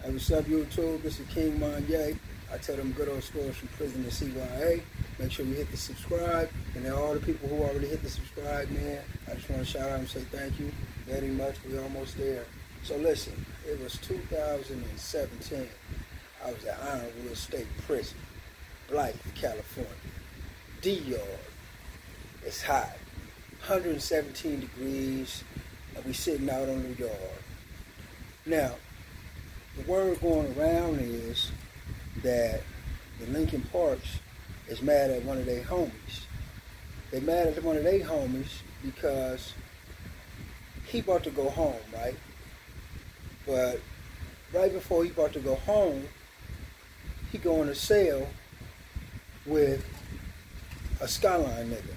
Hey, what's up, YouTube? This is Envy.And. I tell them good old stories from prison to CYA. Make sure you hit the subscribe. And then all the people who already hit the subscribe, man, I just want to shout out and say thank you very much. We're almost there. So listen, it was 2017. I was at Ironwood State Prison, Blythe, California. D-Yard. It's hot. 117 degrees, and we sitting out on the yard. Now, the word going around is that the Lincoln Parks is mad at one of their homies. They mad at one of their homies because he about to go home, right? But right before he about to go home, he go in a cell with a Skyline nigga.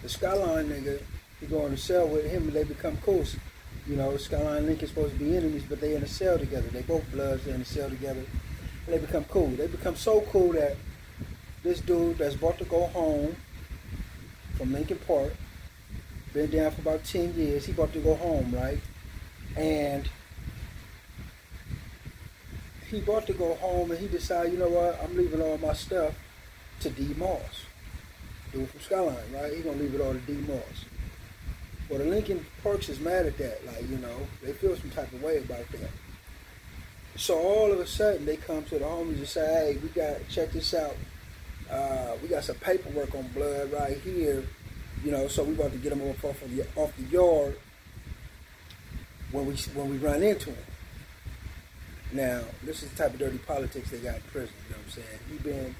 The Skyline nigga, he go in a cell with him and they become cool. You know, Skyline and Lincoln supposed to be enemies, but they in a cell together. They both Bloods, they're in a cell together. And they become cool. They become so cool that this dude that's about to go home from Lincoln Park, been down for about 10 years, he about to go home, right? And he about to go home and he decided, you know what, I'm leaving all my stuff to D. Moss. Dude from Skyline, right? He gonna leave it all to D. Moss. Well, the Lincoln Parks is mad at that. Like, you know, they feel some type of way about that. So all of a sudden, they come to the homies and say, hey, we got, check this out. We got some paperwork on Blood right here. You know, so we about to get them off the yard when we run into him. Now, this is the type of dirty politics they got in prison, you know what I'm saying? He been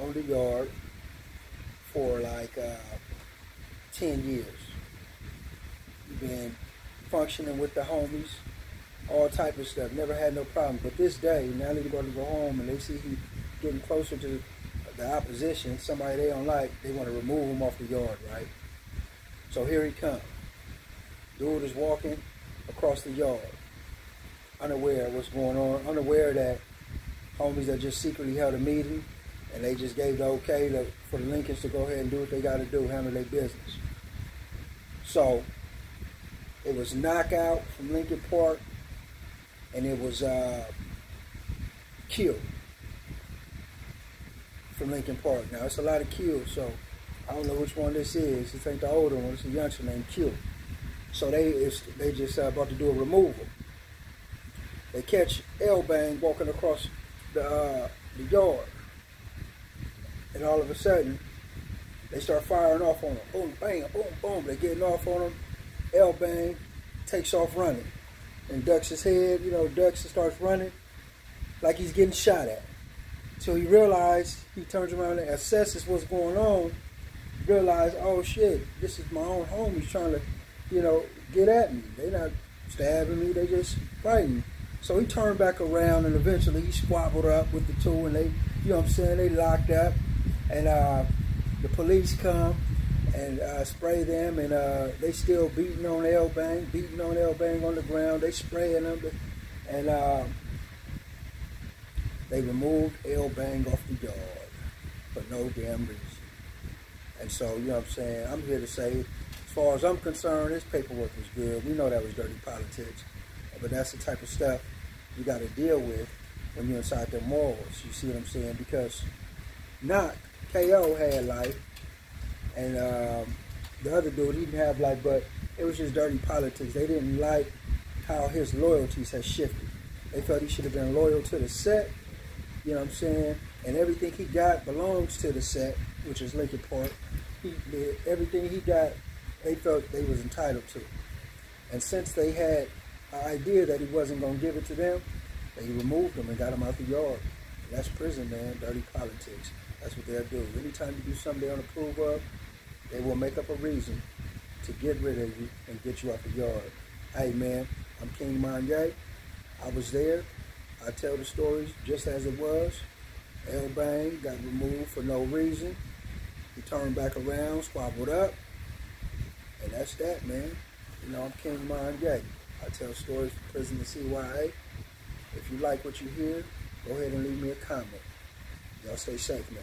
on the yard for like 10 years. Been functioning with the homies, all type of stuff, never had no problem. But this day, now they're going to go home and they see he getting closer to the opposition, somebody they don't like, they want to remove him off the yard, right? So here he comes. Dude is walking across the yard, unaware of what's going on, unaware that homies that just secretly held a meeting and they just gave the okay for the Lincolns to go ahead and do what they got to do, handle their business. So it was Knockout from Lincoln Park, and it was Kill from Lincoln Park. Now, it's a lot of kills, so I don't know which one this is. This ain't the older one. It's a youngster named Kill. So they just about to do a removal. They catch L-Bang walking across the yard, and all of a sudden, they start firing off on him. Boom, bang, boom, boom. They're getting off on him. L-Bang takes off running and ducks his head, you know, ducks and starts running like he's getting shot at. So he realized, he turns around and assesses what's going on, realized, oh shit, this is my own homies trying to, you know, get at me. They're not stabbing me, they just fighting. So he turned back around and eventually he squabbled up with the two and they, you know what I'm saying, they locked up and the police come and spray them, and they still beating on L-Bang on the ground. They spraying them, and they removed L-Bang off the yard for no damn reason. And so, you know what I'm saying, I'm here to say, as far as I'm concerned, this paperwork was good. We know that was dirty politics, but that's the type of stuff you got to deal with when you're inside the morals. You see what I'm saying? Because not KO had life, and the other dude, he didn't have life, but it was just dirty politics. They didn't like how his loyalties had shifted. They felt he should have been loyal to the set, you know what I'm saying? And everything he got belongs to the set, which is Lincoln Park. Everything he got, they felt they was entitled to. And since they had an idea that he wasn't going to give it to them, they removed him and got him out the yard. And that's prison, man, dirty politics. That's what they'll do. Anytime you do something they don't approve of, they will make up a reason to get rid of you and get you out the yard. Hey, man, I'm Envy.And. I was there. I tell the stories just as it was. L-Bang got removed for no reason. He turned back around, squabbled up. And that's that, man. You know, I'm Envy.And. I tell stories from prison to CYA. If you like what you hear, go ahead and leave me a comment. Y'all stay safe now.